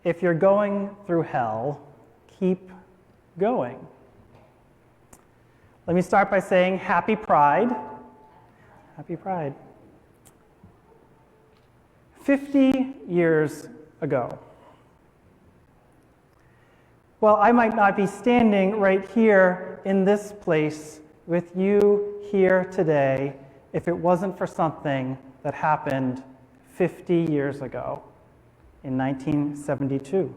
if you're going through hell, keep going. Let me start by saying Happy Pride. Happy Pride. 50 years ago. Well, I might not be standing right here in this place with you here today if it wasn't for something that happened 50 years ago in 1972.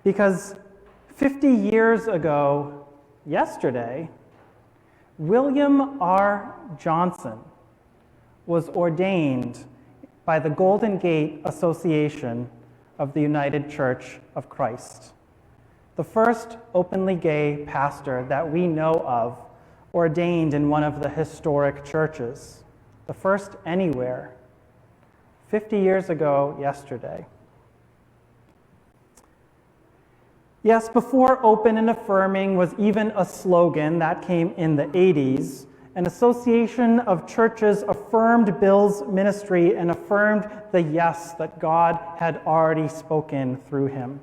Because 50 years ago, yesterday, William R. Johnson was ordained by the Golden Gate Association of the United Church of Christ, the first openly gay pastor that we know of ordained in one of the historic churches, the first anywhere, 50 years ago yesterday. Yes, before Open and Affirming was even a slogan, that came in the 80s, an association of churches affirmed Bill's ministry and affirmed the yes that God had already spoken through him.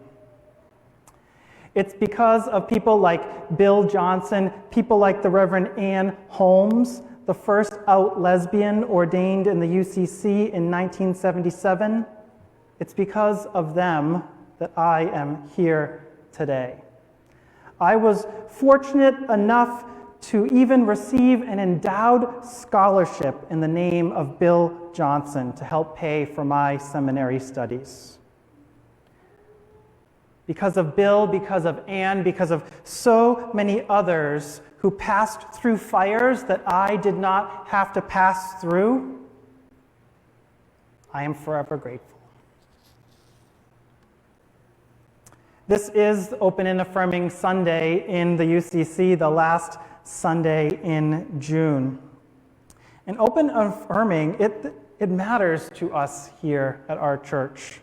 It's because of people like Bill Johnson, people like the Reverend Ann Holmes, the first out lesbian ordained in the UCC in 1977. It's because of them that I am here today. I was fortunate enough to even receive an endowed scholarship in the name of Bill Johnson to help pay for my seminary studies. Because of Bill, because of Anne, because of so many others who passed through fires that I did not have to pass through, I am forever grateful. This is Open and Affirming Sunday in the UCC, the last Sunday in June. And Open Affirming, it matters to us here at our church.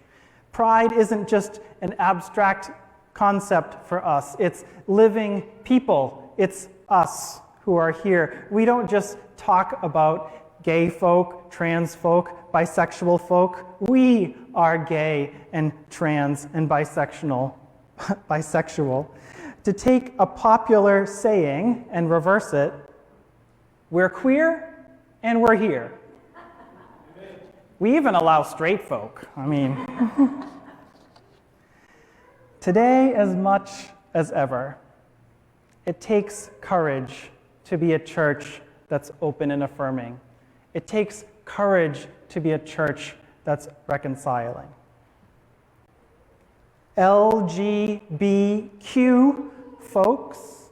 Pride isn't just an abstract concept for us. It's living people. It's us who are here. We don't just talk about gay folk, trans folk, bisexual folk. We are gay and trans and bisexual. To take a popular saying and reverse it, we're queer and we're here. We even allow straight folk. I mean, today as much as ever, it takes courage to be a church that's open and affirming. It takes courage to be a church that's reconciling. LGBTQ folks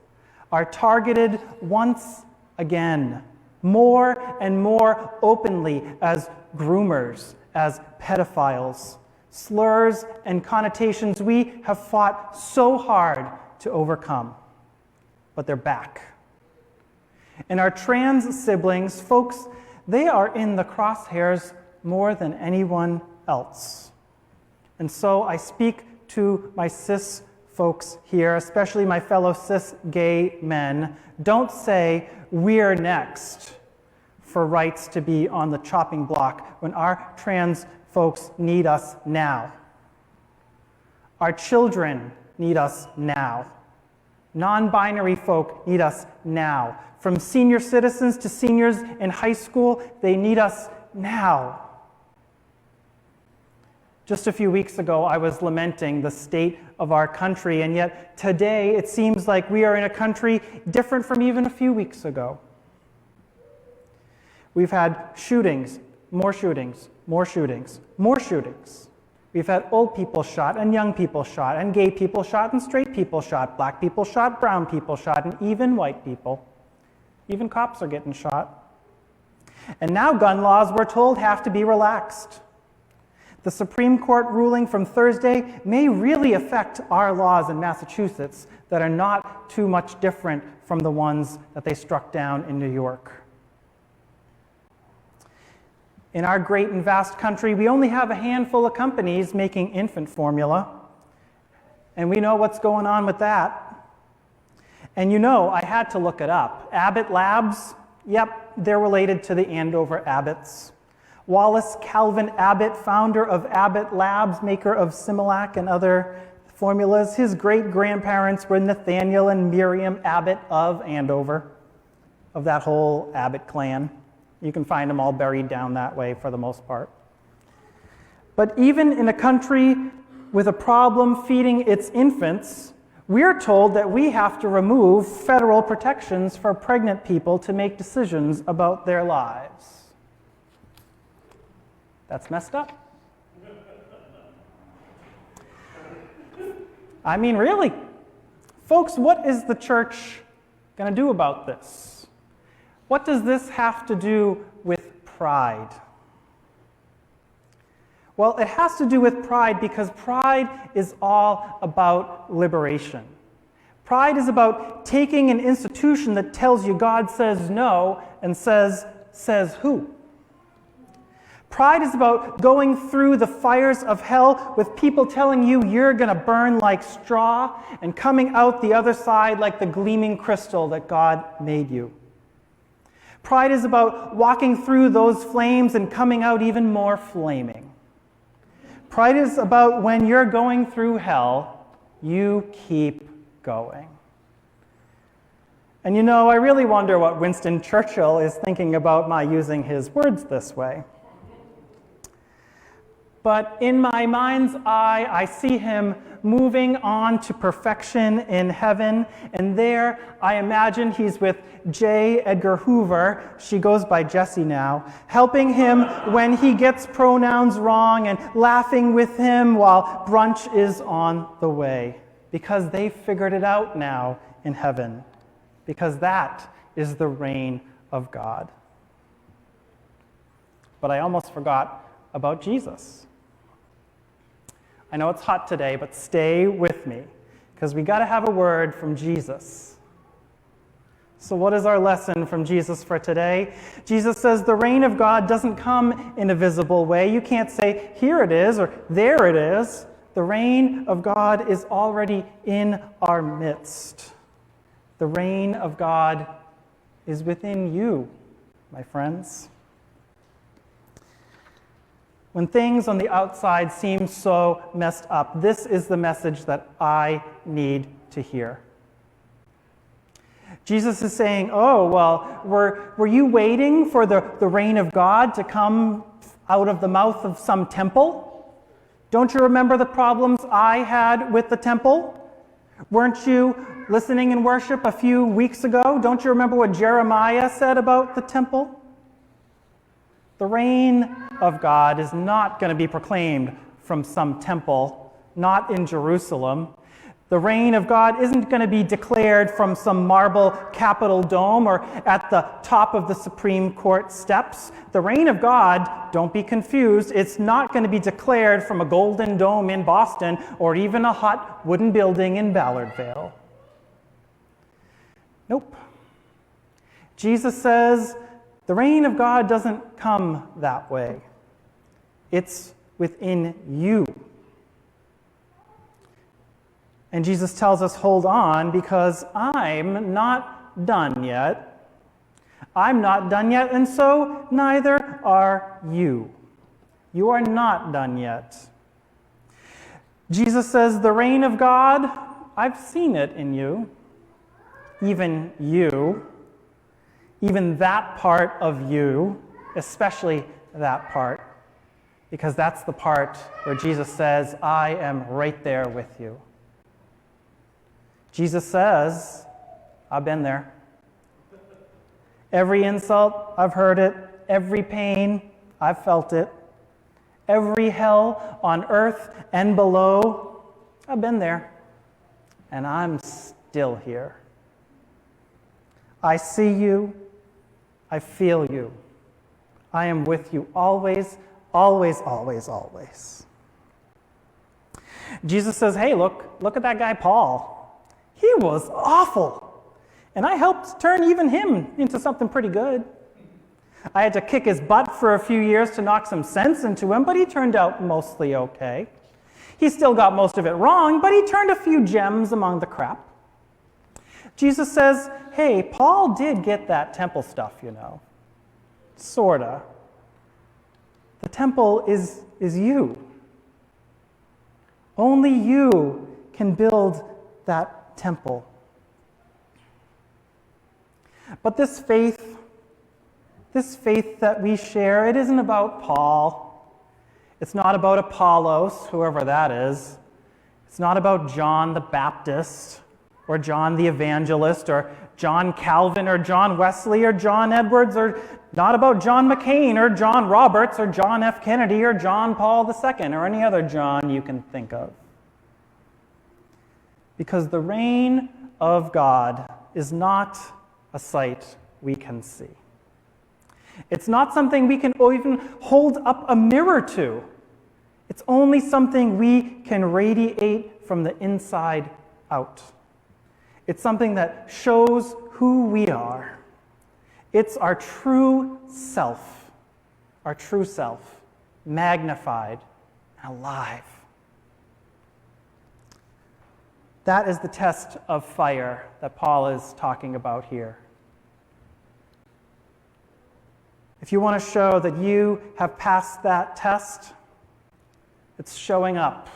are targeted once again, more and more openly as groomers, as pedophiles, slurs and connotations we have fought so hard to overcome. But they're back. And our trans siblings, folks, they are in the crosshairs more than anyone else. And so I speak to my cis folks here, especially my fellow cis gay men, don't say, we're next, for rights to be on the chopping block when our trans folks need us now. Our children need us now. Non-binary folk need us now. From senior citizens to seniors in high school, they need us now. Just a few weeks ago, I was lamenting the state of our country, and yet today it seems like we are in a country different from even a few weeks ago. We've had shootings, more shootings, more shootings, more shootings. We've had old people shot, and young people shot, and gay people shot, and straight people shot, black people shot, brown people shot, and even white people. Even cops are getting shot. And now gun laws, we're told, have to be relaxed. The Supreme Court ruling from Thursday may really affect our laws in Massachusetts that are not too much different from the ones that they struck down in New York. In our great and vast country, we only have a handful of companies making infant formula, and we know what's going on with that. And you know, I had to look it up. Abbott Labs, yep, they're related to the Andover Abbotts. Wallace Calvin Abbott, founder of Abbott Labs, maker of Similac and other formulas. His great-grandparents were Nathaniel and Miriam Abbott of Andover, of that whole Abbott clan. You can find them all buried down that way for the most part. But even in a country with a problem feeding its infants, we're told that we have to remove federal protections for pregnant people to make decisions about their lives. That's messed up. I mean, really? Folks, what is the church going to do about this? What does this have to do with pride? Well, it has to do with pride because pride is all about liberation. Pride is about taking an institution that tells you God says no and says who? Pride is about going through the fires of hell with people telling you you're going to burn like straw and coming out the other side like the gleaming crystal that God made you. Pride is about walking through those flames and coming out even more flaming. Pride is about when you're going through hell, you keep going. And you know, I really wonder what Winston Churchill is thinking about my using his words this way. But in my mind's eye, I see him moving on to perfection in heaven. And there, I imagine he's with J. Edgar Hoover, she goes by Jessie now, helping him when he gets pronouns wrong and laughing with him while brunch is on the way. Because they figured it out now in heaven. Because that is the reign of God. But I almost forgot about Jesus. I know it's hot today, but stay with me, because we got to have a word from Jesus. So what is our lesson from Jesus for today? Jesus says the reign of God doesn't come in a visible way. You can't say, here it is, or there it is. The reign of God is already in our midst. The reign of God is within you, my friends. When things on the outside seem so messed up, this is the message that I need to hear. Jesus is saying, oh, well, were you waiting for the reign of God to come out of the mouth of some temple? Don't you remember the problems I had with the temple? Weren't you listening in worship a few weeks ago? Don't you remember what Jeremiah said about the temple? The reign of God is not going to be proclaimed from some temple, not in Jerusalem. The reign of God isn't going to be declared from some marble Capitol dome or at the top of the Supreme Court steps. The reign of God, don't be confused, it's not going to be declared from a golden dome in Boston or even a hot wooden building in Ballardvale. Nope. Jesus says, the reign of God doesn't come that way. It's within you. And Jesus tells us, hold on, because I'm not done yet. I'm not done yet, and so neither are you. You are not done yet. Jesus says, the reign of God, I've seen it in you. Even you. Even that part of you, especially that part, because that's the part where Jesus says, I am right there with you. Jesus says, I've been there. Every insult, I've heard it. Every pain, I've felt it. Every hell on earth and below, I've been there. And I'm still here. I see you. I feel you. I am with you always, always, always, always. Jesus says, hey, look at that guy Paul. He was awful. And I helped turn even him into something pretty good. I had to kick his butt for a few years to knock some sense into him, but he turned out mostly okay. He still got most of it wrong, but he turned a few gems among the crap. Jesus says, hey, Paul did get that temple stuff, you know. Sorta. The temple is you. Only you can build that temple. But this faith that we share, it isn't about Paul. It's not about Apollos, whoever that is. It's not about John the Baptist, or John the Evangelist, or John Calvin, or John Wesley, or John Edwards, or not about John McCain, or John Roberts, or John F. Kennedy, or John Paul II, or any other John you can think of. Because the reign of God is not a sight we can see. It's not something we can even hold up a mirror to. It's only something we can radiate from the inside out. It's something that shows who we are. It's our true self, magnified and alive. That is the test of fire that Paul is talking about here. If you want to show that you have passed that test, it's showing up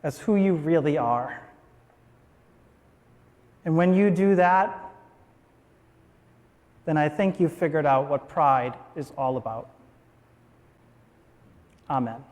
as who you really are. And when you do that, then I think you've figured out what pride is all about. Amen.